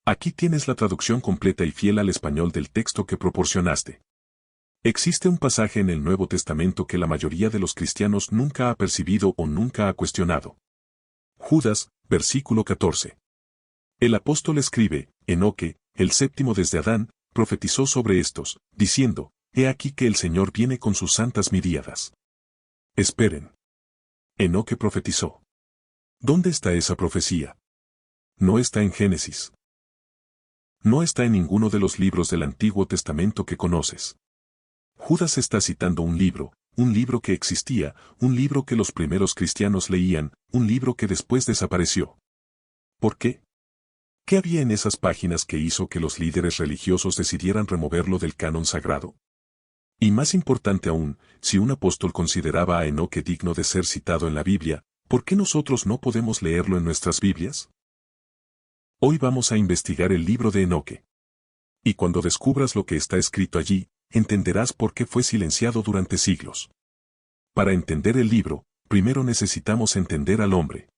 Aquí tienes la traducción completa y fiel al español del texto que proporcionaste. Existe un pasaje en el Nuevo Testamento que la mayoría de los cristianos nunca ha percibido o nunca ha cuestionado. Judas, versículo 14. El apóstol escribe, Enoque, el séptimo desde Adán, profetizó sobre estos, diciendo, He aquí que el Señor viene con sus santas miríadas. Esperen. Enoque profetizó. ¿Dónde está esa profecía? No está en Génesis. No está en ninguno de los libros del Antiguo Testamento que conoces. Judas está citando un libro que existía, un libro que los primeros cristianos leían, un libro que después desapareció. ¿Por qué? ¿Qué había en esas páginas que hizo que los líderes religiosos decidieran removerlo del canon sagrado? Y más importante aún, si un apóstol consideraba a Enoque digno de ser citado en la Biblia, ¿por qué nosotros no podemos leerlo en nuestras Biblias? Hoy vamos a investigar el libro de Enoque. Y cuando descubras lo que está escrito allí, entenderás por qué fue silenciado durante siglos. Para entender el libro, primero necesitamos entender al hombre.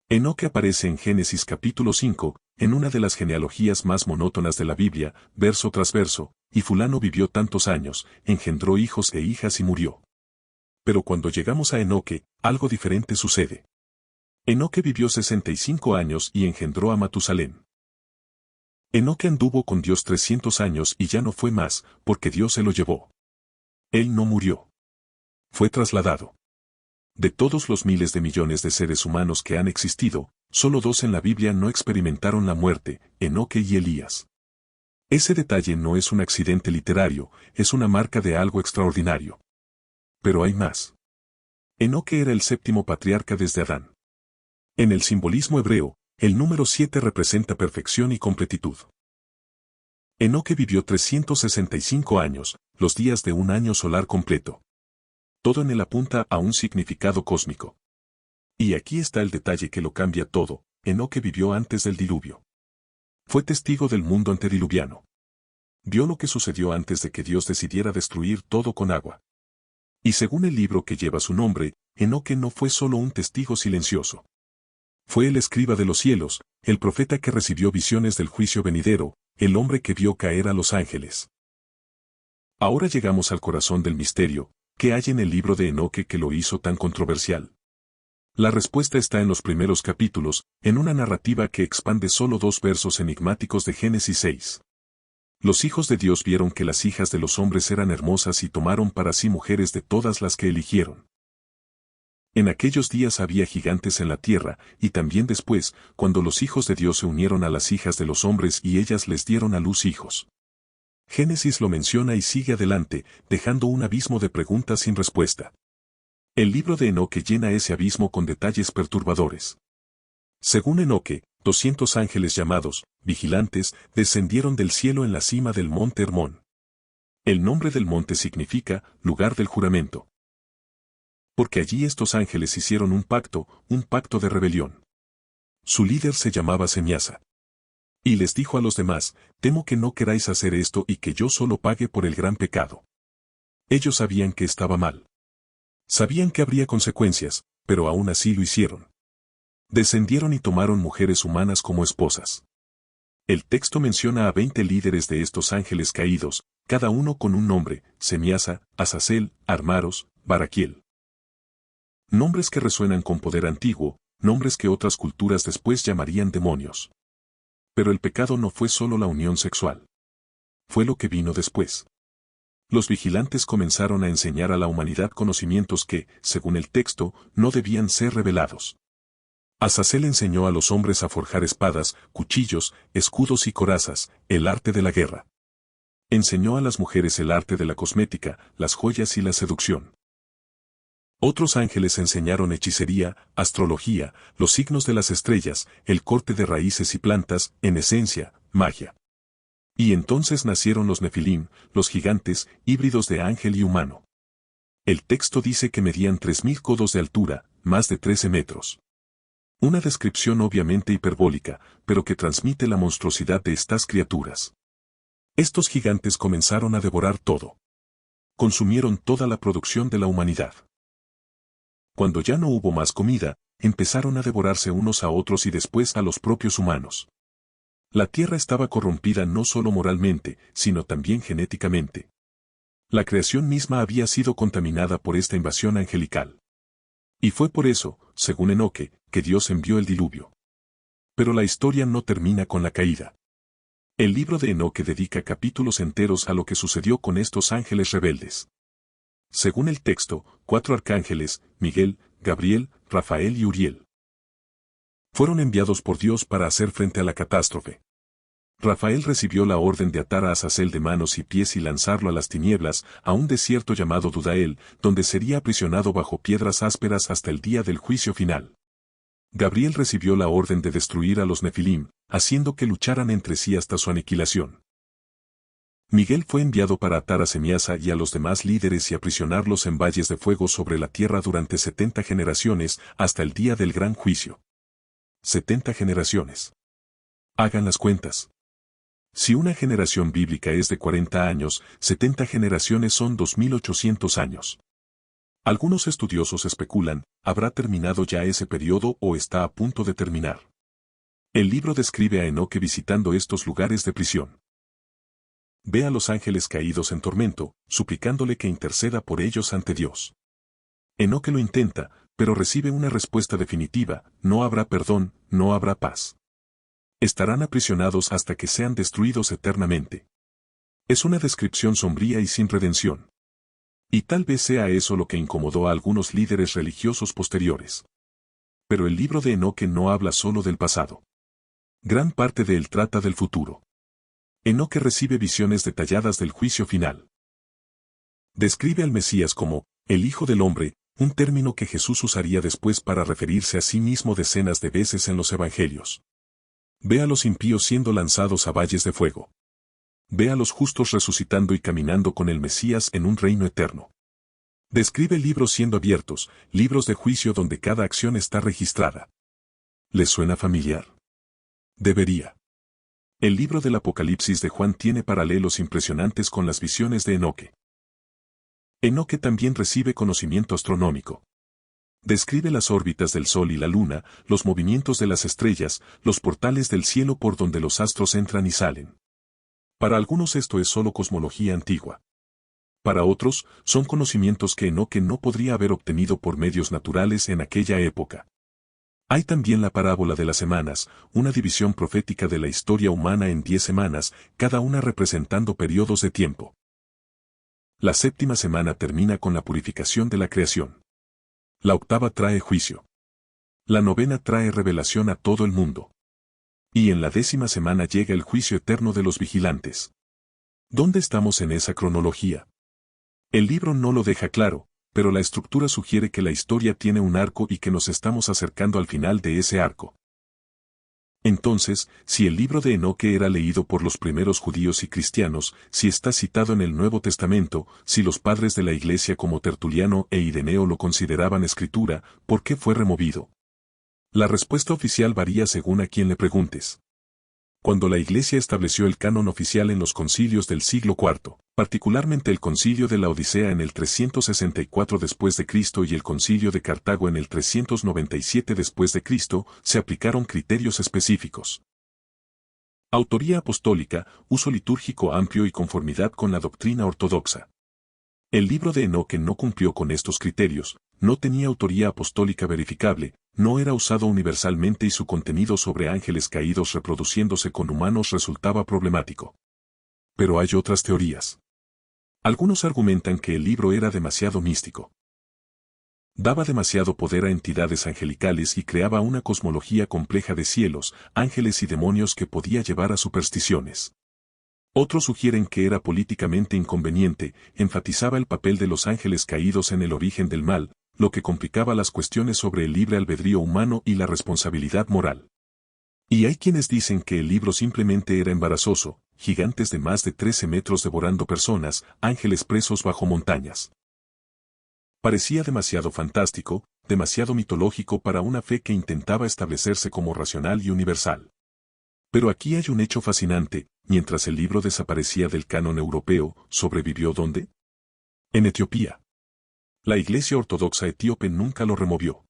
Enoque aparece en Génesis capítulo 5, en una de las genealogías más monótonas de la Biblia, verso tras verso, y fulano vivió tantos años, engendró hijos e hijas y murió. Pero cuando llegamos a Enoque, algo diferente sucede. Enoque vivió 65 años y engendró a Matusalén. Enoque anduvo con Dios 300 años y ya no fue más, porque Dios se lo llevó. Él no murió. Fue trasladado. De todos los miles de millones de seres humanos que han existido, solo 2 en la Biblia no experimentaron la muerte, Enoque y Elías. Ese detalle no es un accidente literario, es una marca de algo extraordinario. Pero hay más. Enoque era el séptimo patriarca desde Adán. En el simbolismo hebreo, el número 7 representa perfección y completitud. Enoque vivió 365 años, los días de un año solar completo. Todo en él apunta a un significado cósmico. Y aquí está el detalle que lo cambia todo, Enoque vivió antes del diluvio. Fue testigo del mundo antediluviano. Vio lo que sucedió antes de que Dios decidiera destruir todo con agua. Y según el libro que lleva su nombre, Enoque no fue solo un testigo silencioso. Fue el escriba de los cielos, el profeta que recibió visiones del juicio venidero, el hombre que vio caer a los ángeles. Ahora llegamos al corazón del misterio, ¿qué hay en el libro de Enoque que lo hizo tan controversial? La respuesta está en los primeros capítulos, en una narrativa que expande solo 2 versos enigmáticos de Génesis 6. Los hijos de Dios vieron que las hijas de los hombres eran hermosas y tomaron para sí mujeres de todas las que eligieron. En aquellos días había gigantes en la tierra, y también después, cuando los hijos de Dios se unieron a las hijas de los hombres y ellas les dieron a luz hijos. Génesis lo menciona y sigue adelante, dejando un abismo de preguntas sin respuesta. El libro de Enoque llena ese abismo con detalles perturbadores. Según Enoque, 200 ángeles llamados, vigilantes, descendieron del cielo en la cima del monte Hermón. El nombre del monte significa, lugar del juramento. Porque allí estos ángeles hicieron un pacto de rebelión. Su líder se llamaba Semiasa. Y les dijo a los demás, temo que no queráis hacer esto y que yo solo pague por el gran pecado. Ellos sabían que estaba mal. Sabían que habría consecuencias, pero aún así lo hicieron. Descendieron y tomaron mujeres humanas como esposas. El texto menciona a 20 líderes de estos ángeles caídos, cada uno con un nombre, Semiasa, Azazel, Armaros, Baraquiel. Nombres que resuenan con poder antiguo, nombres que otras culturas después llamarían demonios. Pero el pecado no fue solo la unión sexual. Fue lo que vino después. Los vigilantes comenzaron a enseñar a la humanidad conocimientos que, según el texto, no debían ser revelados. Azazel enseñó a los hombres a forjar espadas, cuchillos, escudos y corazas, el arte de la guerra. Enseñó a las mujeres el arte de la cosmética, las joyas y la seducción. Otros ángeles enseñaron hechicería, astrología, los signos de las estrellas, el corte de raíces y plantas, en esencia, magia. Y entonces nacieron los Nefilim, los gigantes, híbridos de ángel y humano. El texto dice que medían 3000 codos de altura, más de 13 metros. Una descripción obviamente hiperbólica, pero que transmite la monstruosidad de estas criaturas. Estos gigantes comenzaron a devorar todo. Consumieron toda la producción de la humanidad. Cuando ya no hubo más comida, empezaron a devorarse unos a otros y después a los propios humanos. La tierra estaba corrompida no solo moralmente, sino también genéticamente. La creación misma había sido contaminada por esta invasión angelical. Y fue por eso, según Enoque, que Dios envió el diluvio. Pero la historia no termina con la caída. El libro de Enoque dedica capítulos enteros a lo que sucedió con estos ángeles rebeldes. Según el texto, 4 arcángeles, Miguel, Gabriel, Rafael y Uriel, fueron enviados por Dios para hacer frente a la catástrofe. Rafael recibió la orden de atar a Azazel de manos y pies y lanzarlo a las tinieblas, a un desierto llamado Dudael, donde sería aprisionado bajo piedras ásperas hasta el día del juicio final. Gabriel recibió la orden de destruir a los Nefilim, haciendo que lucharan entre sí hasta su aniquilación. Miguel fue enviado para atar a Semiasa y a los demás líderes y aprisionarlos en valles de fuego sobre la tierra durante 70 generaciones, hasta el día del gran juicio. 70 generaciones. Hagan las cuentas. Si una generación bíblica es de 40 años, 70 generaciones son 2800 años. Algunos estudiosos especulan, ¿habrá terminado ya ese periodo o está a punto de terminar? El libro describe a Enoque visitando estos lugares de prisión. Ve a los ángeles caídos en tormento, suplicándole que interceda por ellos ante Dios. Enoque lo intenta, pero recibe una respuesta definitiva: no habrá perdón, no habrá paz. Estarán aprisionados hasta que sean destruidos eternamente. Es una descripción sombría y sin redención. Y tal vez sea eso lo que incomodó a algunos líderes religiosos posteriores. Pero el libro de Enoque no habla solo del pasado. Gran parte de él trata del futuro. Enoque recibe visiones detalladas del juicio final. Describe al Mesías como el Hijo del Hombre, un término que Jesús usaría después para referirse a sí mismo decenas de veces en los evangelios. Ve a los impíos siendo lanzados a valles de fuego. Ve a los justos resucitando y caminando con el Mesías en un reino eterno. Describe libros siendo abiertos, libros de juicio donde cada acción está registrada. ¿Les suena familiar? Debería. El libro del Apocalipsis de Juan tiene paralelos impresionantes con las visiones de Enoque. Enoque también recibe conocimiento astronómico. Describe las órbitas del Sol y la Luna, los movimientos de las estrellas, los portales del cielo por donde los astros entran y salen. Para algunos esto es solo cosmología antigua. Para otros, son conocimientos que Enoque no podría haber obtenido por medios naturales en aquella época. Hay también la parábola de las semanas, una división profética de la historia humana en 10 semanas, cada una representando periodos de tiempo. La 7ª semana termina con la purificación de la creación. La 8ª trae juicio. La 9ª trae revelación a todo el mundo. Y en la 10ª semana llega el juicio eterno de los vigilantes. ¿Dónde estamos en esa cronología? El libro no lo deja claro, pero la estructura sugiere que la historia tiene un arco y que nos estamos acercando al final de ese arco. Entonces, si el libro de Enoque era leído por los primeros judíos y cristianos, si está citado en el Nuevo Testamento, si los padres de la Iglesia como Tertuliano e Ireneo lo consideraban escritura, ¿por qué fue removido? La respuesta oficial varía según a quien le preguntes. Cuando la Iglesia estableció el canon oficial en los concilios del siglo IV, particularmente el concilio de la Odisea en el 364 después de Cristo y el concilio de Cartago en el 397 después de Cristo, se aplicaron criterios específicos. Autoría apostólica, uso litúrgico amplio y conformidad con la doctrina ortodoxa. El libro de Enoque no cumplió con estos criterios, no tenía autoría apostólica verificable, no era usado universalmente y su contenido sobre ángeles caídos reproduciéndose con humanos resultaba problemático. Pero hay otras teorías. Algunos argumentan que el libro era demasiado místico. Daba demasiado poder a entidades angelicales y creaba una cosmología compleja de cielos, ángeles y demonios que podía llevar a supersticiones. Otros sugieren que era políticamente inconveniente, enfatizaba el papel de los ángeles caídos en el origen del mal, lo que complicaba las cuestiones sobre el libre albedrío humano y la responsabilidad moral. Y hay quienes dicen que el libro simplemente era embarazoso, gigantes de más de 13 metros devorando personas, ángeles presos bajo montañas. Parecía demasiado fantástico, demasiado mitológico para una fe que intentaba establecerse como racional y universal. Pero aquí hay un hecho fascinante: mientras el libro desaparecía del canon europeo, ¿sobrevivió dónde? En Etiopía. La Iglesia Ortodoxa etíope nunca lo removió.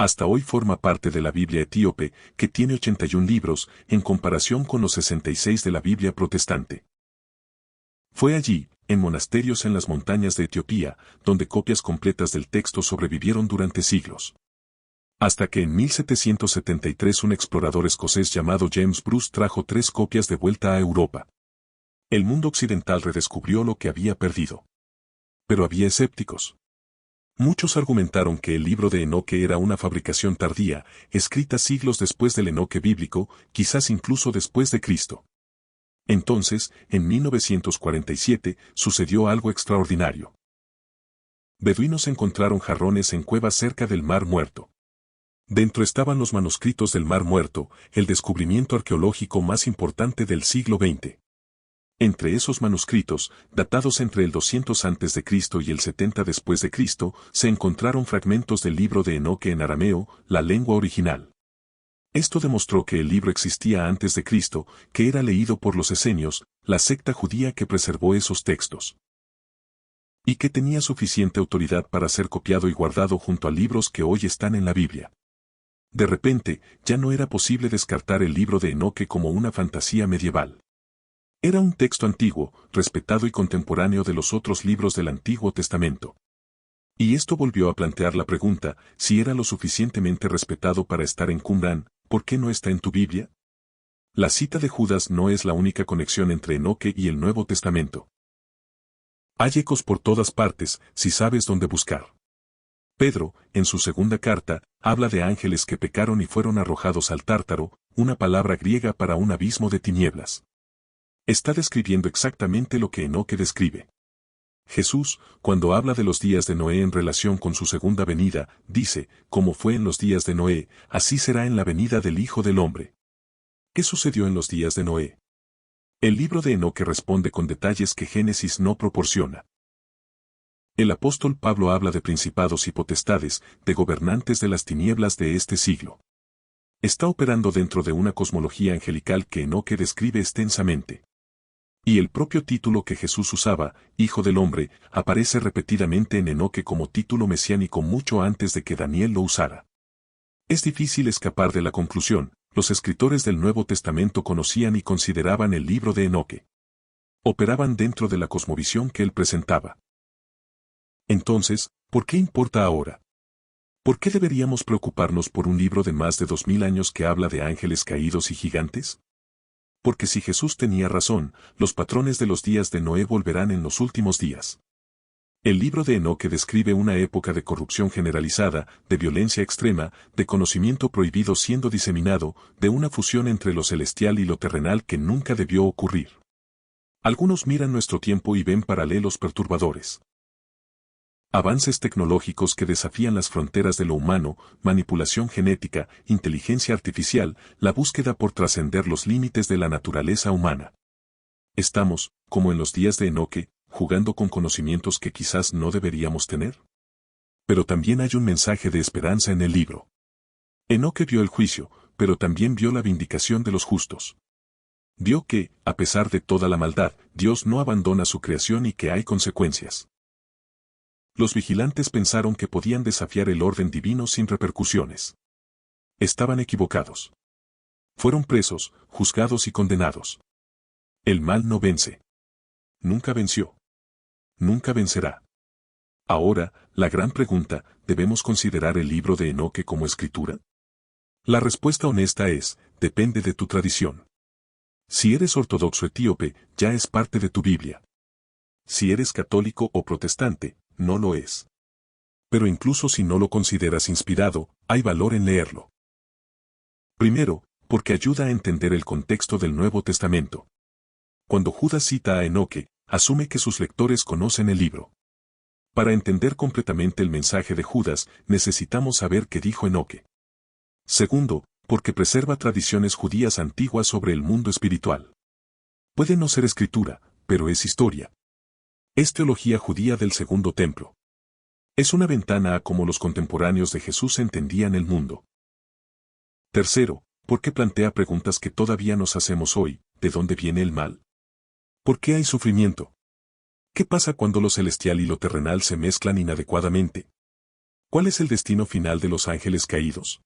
Hasta hoy forma parte de la Biblia etíope, que tiene 81 libros, en comparación con los 66 de la Biblia protestante. Fue allí, en monasterios en las montañas de Etiopía, donde copias completas del texto sobrevivieron durante siglos. Hasta que en 1773 un explorador escocés llamado James Bruce trajo 3 copias de vuelta a Europa. El mundo occidental redescubrió lo que había perdido. Pero había escépticos. Muchos argumentaron que el libro de Enoque era una fabricación tardía, escrita siglos después del Enoque bíblico, quizás incluso después de Cristo. Entonces, en 1947, sucedió algo extraordinario. Beduinos encontraron jarrones en cuevas cerca del Mar Muerto. Dentro estaban los manuscritos del Mar Muerto, el descubrimiento arqueológico más importante del siglo XX. Entre esos manuscritos, datados entre el 200 a.C. y el 70 después de Cristo, se encontraron fragmentos del libro de Enoque en arameo, la lengua original. Esto demostró que el libro existía antes de Cristo, que era leído por los esenios, la secta judía que preservó esos textos. Y que tenía suficiente autoridad para ser copiado y guardado junto a libros que hoy están en la Biblia. De repente, ya no era posible descartar el libro de Enoque como una fantasía medieval. Era un texto antiguo, respetado y contemporáneo de los otros libros del Antiguo Testamento. Y esto volvió a plantear la pregunta, si era lo suficientemente respetado para estar en Qumrán, ¿por qué no está en tu Biblia? La cita de Judas no es la única conexión entre Enoque y el Nuevo Testamento. Hay ecos por todas partes, si sabes dónde buscar. Pedro, en su segunda carta, habla de ángeles que pecaron y fueron arrojados al Tártaro, una palabra griega para un abismo de tinieblas. Está describiendo exactamente lo que Enoque describe. Jesús, cuando habla de los días de Noé en relación con su segunda venida, dice, como fue en los días de Noé, así será en la venida del Hijo del Hombre. ¿Qué sucedió en los días de Noé? El libro de Enoque responde con detalles que Génesis no proporciona. El apóstol Pablo habla de principados y potestades, de gobernantes de las tinieblas de este siglo. Está operando dentro de una cosmología angelical que Enoque describe extensamente. Y el propio título que Jesús usaba, Hijo del Hombre, aparece repetidamente en Enoque como título mesiánico mucho antes de que Daniel lo usara. Es difícil escapar de la conclusión, los escritores del Nuevo Testamento conocían y consideraban el libro de Enoque. Operaban dentro de la cosmovisión que él presentaba. Entonces, ¿por qué importa ahora? ¿Por qué deberíamos preocuparnos por un libro de más de 2000 años que habla de ángeles caídos y gigantes? Porque si Jesús tenía razón, los patrones de los días de Noé volverán en los últimos días. El libro de Enoque describe una época de corrupción generalizada, de violencia extrema, de conocimiento prohibido siendo diseminado, de una fusión entre lo celestial y lo terrenal que nunca debió ocurrir. Algunos miran nuestro tiempo y ven paralelos perturbadores. Avances tecnológicos que desafían las fronteras de lo humano, manipulación genética, inteligencia artificial, la búsqueda por trascender los límites de la naturaleza humana. Estamos, como en los días de Enoque, jugando con conocimientos que quizás no deberíamos tener. Pero también hay un mensaje de esperanza en el libro. Enoque vio el juicio, pero también vio la vindicación de los justos. Vio que, a pesar de toda la maldad, Dios no abandona su creación y que hay consecuencias. Los vigilantes pensaron que podían desafiar el orden divino sin repercusiones. Estaban equivocados. Fueron presos, juzgados y condenados. El mal no vence. Nunca venció. Nunca vencerá. Ahora, la gran pregunta, ¿debemos considerar el libro de Enoque como escritura? La respuesta honesta es, depende de tu tradición. Si eres ortodoxo etíope, ya es parte de tu Biblia. Si eres católico o protestante, no lo es. Pero incluso si no lo consideras inspirado, hay valor en leerlo. Primero, porque ayuda a entender el contexto del Nuevo Testamento. Cuando Judas cita a Enoque, asume que sus lectores conocen el libro. Para entender completamente el mensaje de Judas, necesitamos saber qué dijo Enoque. Segundo, porque preserva tradiciones judías antiguas sobre el mundo espiritual. Puede no ser escritura, pero es historia. Es teología judía del Segundo Templo. Es una ventana a cómo los contemporáneos de Jesús entendían el mundo. Tercero, porque plantea preguntas que todavía nos hacemos hoy, ¿de dónde viene el mal? ¿Por qué hay sufrimiento? ¿Qué pasa cuando lo celestial y lo terrenal se mezclan inadecuadamente? ¿Cuál es el destino final de los ángeles caídos?